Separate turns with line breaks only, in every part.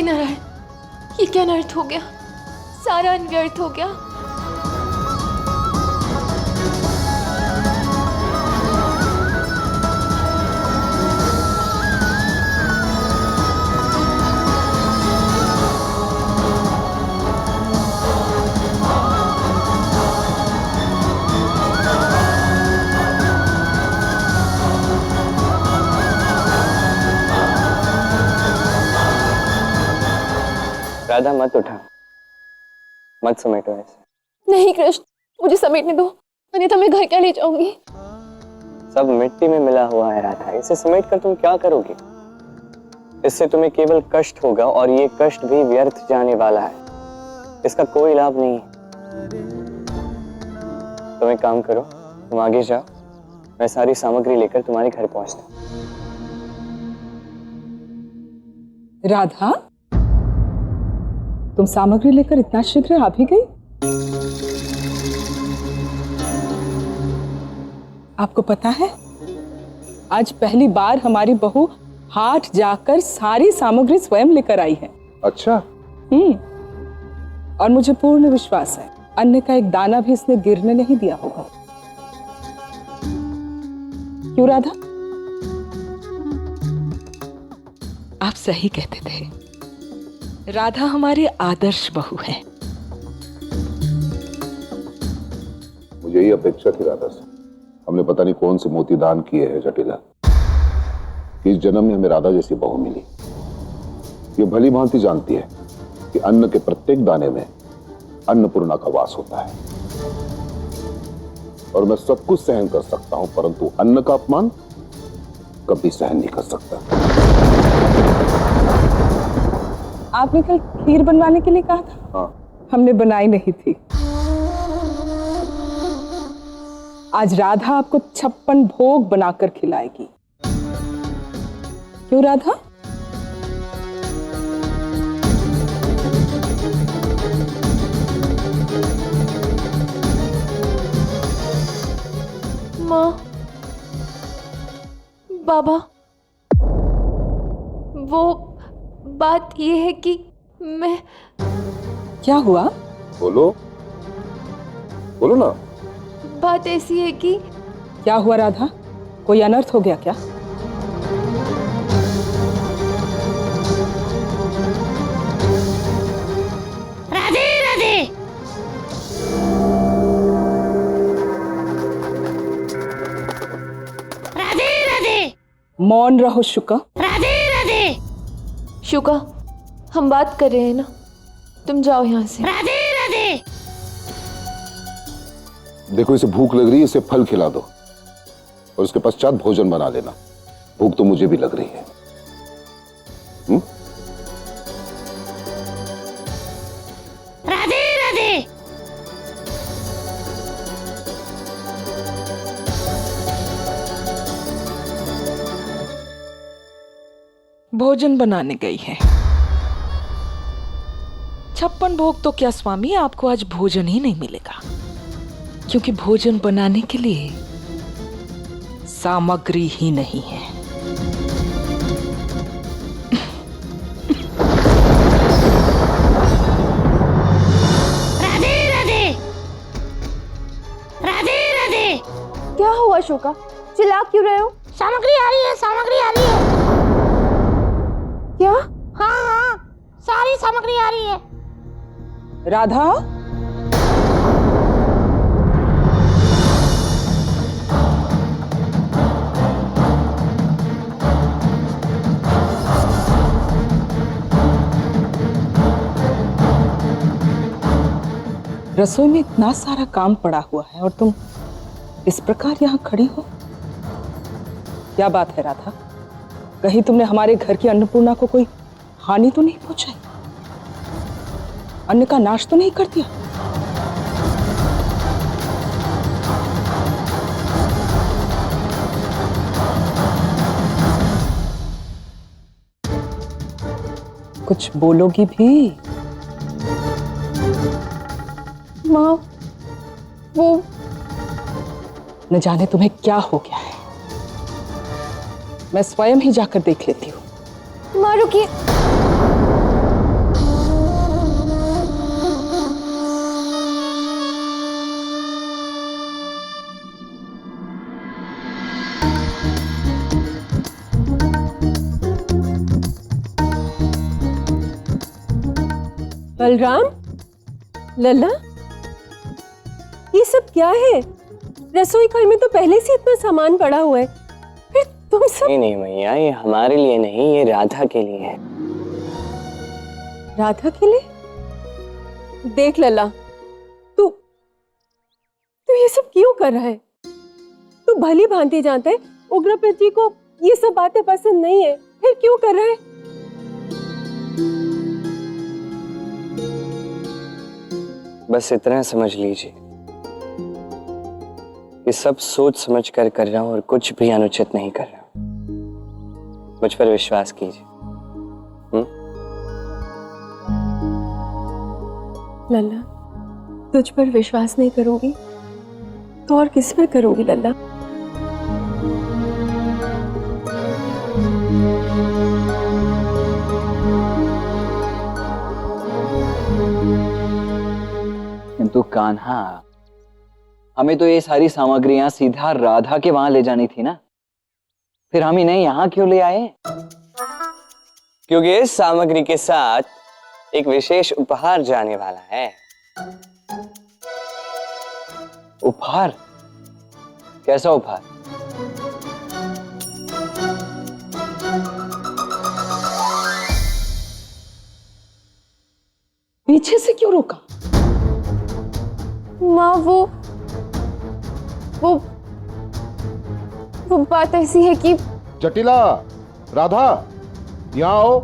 नारायण, ये क्या अनर्थ हो गया? सारा अनव्यर्थ हो गया।
राधा मत उठा, मत समेटो ऐसे।
नहीं कृष्ण, मुझे समेटने दो, अन्यथा मैं घर क्या ले जाऊंगी?
सब मिट्टी में मिला हुआ है राधा, इसे समेट कर तुम क्या करोगी? इससे तुम्हें केवल कष्ट होगा और ये कष्ट भी व्यर्थ जाने वाला है, इसका कोई लाभ नहीं। तुम एक काम करो, तुम आगे जाओ, मैं सारी सामग्री लेकर तुम्हारे घर पहुंचता।
राधा, तुम सामग्री लेकर इतना शीघ्र आ भी गई? आपको पता है, आज पहली बार हमारी बहू हाट जाकर सारी सामग्री स्वयं लेकर आई है।
अच्छा।
और मुझे पूर्ण विश्वास है अन्न का एक दाना भी इसने गिरने नहीं दिया होगा। क्यों राधा? आप सही कहते थे, राधा हमारी आदर्श बहू है।
मुझे यही अपेक्षा थी राधा से। हमने पता नहीं कौन से मोती दान किए हैं जटिला, कि इस जन्म में हमें राधा जैसी बहू मिली। ये भली भांति जानती है कि अन्न के प्रत्येक दाने में अन्नपूर्णा का वास होता है, और मैं सब कुछ सहन कर सकता हूं, परंतु अन्न का अपमान कभी सहन नहीं कर सकता।
आपने कल खीर बनवाने के लिए कहा था।
हाँ।
हमने बनाई नहीं थी। आज राधा आपको 56 भोग बनाकर खिलाएगी। क्यों राधा?
माँ, बाबा, वो बात ये है कि मैं...
क्या हुआ?
बोलो, बोलो ना।
बात ऐसी है कि...
क्या हुआ राधा? कोई अनर्थ हो गया क्या?
राधे राधे। राधे राधे।
मौन रहो शुका।
राधे राधे।
शुका, हम बात कर रहे हैं ना, तुम जाओ यहाँ से।
राधे राधे।
देखो, इसे भूख लग रही है, इसे फल खिला दो और उसके पश्चात भोजन बना लेना। भूख तो मुझे भी लग रही है।
राधे राधे।
भोजन बनाने गई है। 56 भोग तो क्या स्वामी, आपको आज भोजन ही नहीं मिलेगा, क्योंकि भोजन बनाने के लिए सामग्री ही नहीं है।
राधे राधे। राधे राधे।
क्या हुआ शुका, चिल्ला क्यों रहे हो?
सामग्री आ रही है, सामग्री आ रही है।
क्या?
हाँ हाँ, सारी सामग्री आ रही है।
राधा, रसोई में इतना सारा काम पड़ा हुआ है और तुम इस प्रकार यहाँ खड़ी हो। क्या बात है राधा? कहीं तुमने हमारे घर की अन्नपूर्णा को कोई हानि तो नहीं पहुंचाई? अन्न का नाश तो नहीं कर दिया? कुछ बोलोगी भी?
माँ, वो...
न जाने तुम्हें क्या हो गया है। मैं स्वयं ही जाकर देख लेती हूँ।
माँ रुकिए।
बलराम, लल्ला, ये सब क्या है? रसोई घर में तो पहले से इतना सामान पड़ा हुआ है, फिर तुम सब।
नहीं नहीं मैया, ये हमारे लिए नहीं, ये राधा के लिए है।
राधा के लिए? देख लल्ला, तू तू ये सब क्यों कर रहा है? तू भली भांति जानता है उग्रपति को ये सब बातें पसंद नहीं है, फिर क्यों कर रहा है?
बस इतना समझ लीजिए कि सब सोच समझ कर रहा हूं और कुछ भी अनुचित नहीं कर रहा हूं। मुझ पर विश्वास कीजिए।
लल्ला, तुझ पर विश्वास नहीं करूंगी तो और किस पर करूंगी लल्ला?
किंतु कान्हा, हमें तो ये सारी सामग्रियां सीधा राधा के वहां ले जानी थी ना, फिर हम इन्हें यहां क्यों ले आए?
क्योंकि इस सामग्री के साथ एक विशेष उपहार जाने वाला है।
उपहार? कैसा उपहार?
पीछे से क्यों रोका?
माँ, वो बात ऐसी है कि
जटिला, राधा, यहाँ आओ।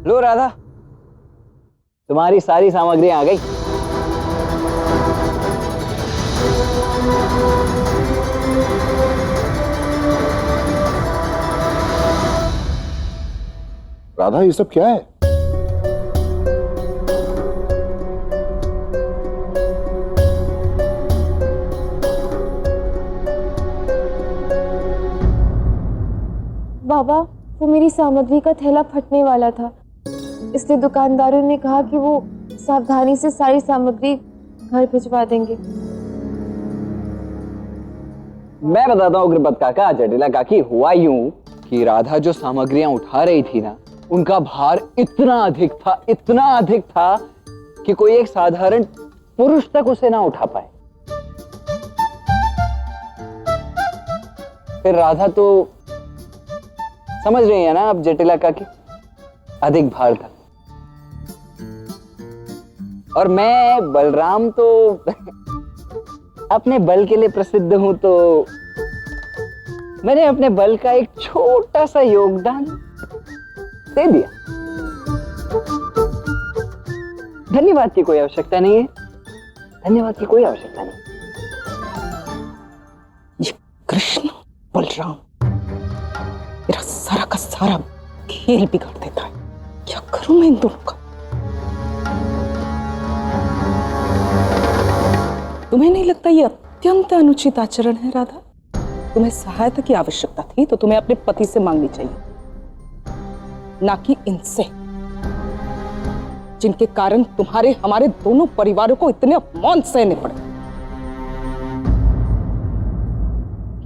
लो राधा, तुम्हारी सारी सामग्री आ गई।
राधा, ये सब क्या है?
बाबा, वो मेरी सामग्री का थैला फटने वाला था, इसलिए दुकानदारों ने कहा कि वो सावधानी से सारी सामग्री घर भिजवा देंगे।
मैं बताता हूँ उग्रपत काका, जटिला काकी, हुआ यूं कि राधा जो सामग्रियां उठा रही थी ना, उनका भार इतना अधिक था कि कोई एक साधारण पुरुष तक उसे ना उठा पाए। फिर राधा तो समझ रही है ना आप जटिला काकी, अधिक भार था। और मैं बलराम तो अपने बल के लिए प्रसिद्ध हूं, तो मैंने अपने बल का एक छोटा सा योगदान दे दिया। धन्यवाद की कोई आवश्यकता नहीं है, धन्यवाद की कोई आवश्यकता नहीं।
ये कृष्ण बलराम मेरा सारा का सारा खेल बिगाड़ देता है। क्या करूं मैं इन दोनों का? तुम्हें नहीं लगता ये अत्यंत अनुचित आचरण है राधा? तुम्हें सहायता की आवश्यकता थी तो तुम्हें अपने पति से मांगनी चाहिए, ना कि इनसे, जिनके कारण तुम्हारे हमारे दोनों परिवारों को इतने अपमान सहने पड़े।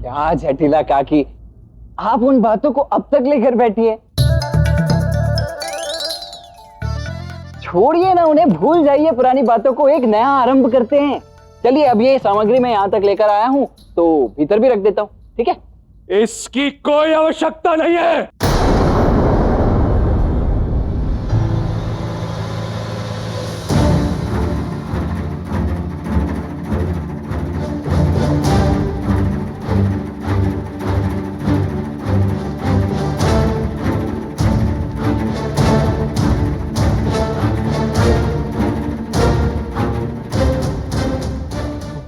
क्या जटिला काकी, आप उन बातों को अब तक लेकर बैठी है? छोड़िए ना उन्हें, भूल जाइए पुरानी बातों को, एक नया आरंभ करते हैं। चलिए, अब ये सामग्री मैं यहां तक लेकर आया हूं तो भीतर भी रख देता हूं, ठीक है?
इसकी कोई आवश्यकता नहीं है।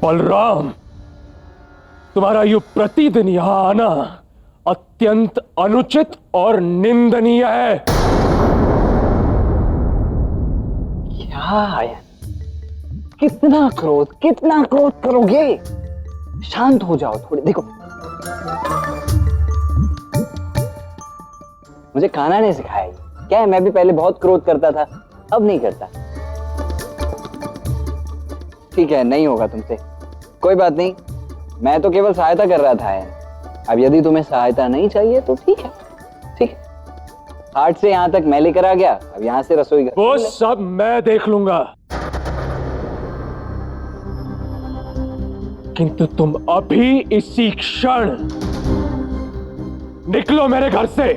बलराम, तुम्हारा यू प्रतिदिन यहां आना अत्यंत अनुचित और निंदनीय है।
क्या आयन, कितना क्रोध करोगे? शांत हो जाओ थोड़ी। देखो, मुझे खाना नहीं सिखाया क्या है, मैं भी पहले बहुत क्रोध करता था, अब नहीं करता। ठीक है, नहीं होगा तुमसे, कोई बात नहीं, मैं तो केवल सहायता कर रहा था यार। अब यदि तुम्हें सहायता नहीं चाहिए तो ठीक है, ठीक है। हाट से यहां तक मैं लेकर आ गया, अब यहां से रसोई घर।
वो सब मैं देख लूंगा, किंतु तुम अभी इसी क्षण निकलो मेरे घर से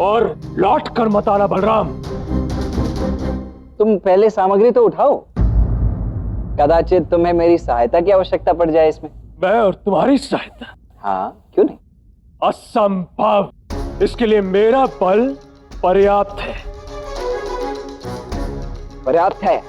और लौट कर मत आना बलराम।
तुम पहले सामग्री तो उठाओ, कदाचित तुम्हें मेरी सहायता की आवश्यकता पड़ जाए इसमें।
मैं और तुम्हारी सहायता?
हाँ, क्यों नहीं?
असंभव, इसके लिए मेरा बल पर्याप्त है।
पर्याप्त है?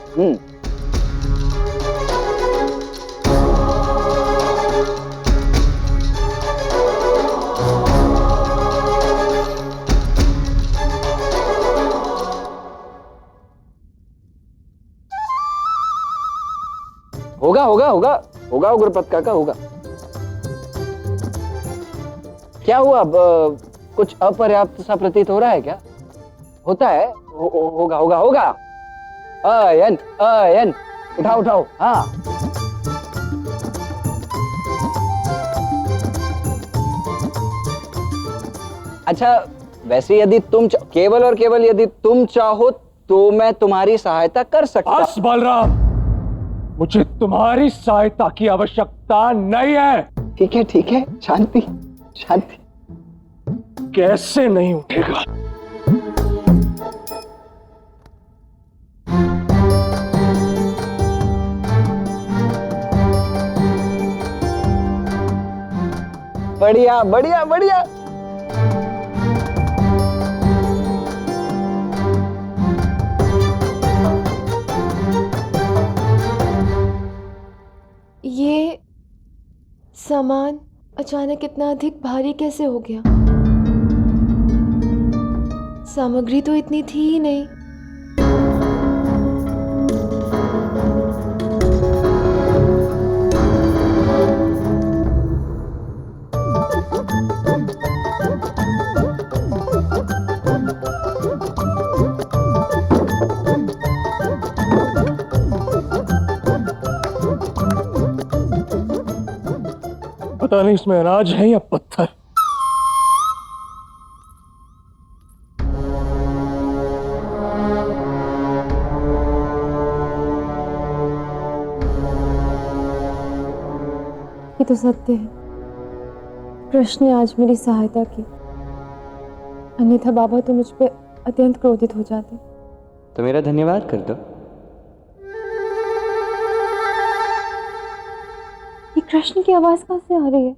होगा होगा होगा होगा उग्रपद काका, होगा। क्या हुआ अब? कुछ अपर्याप्त सा प्रतीत हो रहा है क्या? होता है, होगा होगा होगा। आयन आयन, उठाओ उठाओ। हाँ, अच्छा, वैसे यदि तुम केवल और केवल यदि तुम चाहो तो मैं तुम्हारी सहायता कर सकता।
बस बलराम, मुझे तुम्हारी सहायता की आवश्यकता नहीं है।
ठीक है, शांति शांति।
कैसे नहीं उठेगा?
बढ़िया बढ़िया बढ़िया।
ये सामान अचानक इतना अधिक भारी कैसे हो गया? सामग्री तो इतनी थी ही नहीं।
पता नहीं इसमें अनाज है या पत्थर।
ये तो सत्य है, कृष्ण ने आज मेरी सहायता की, अन्यथा बाबा तो मुझ पे अत्यंत क्रोधित हो जाते।
तो मेरा धन्यवाद कर दो।
ये कृष्ण की आवाज कहाँ से आ रही है?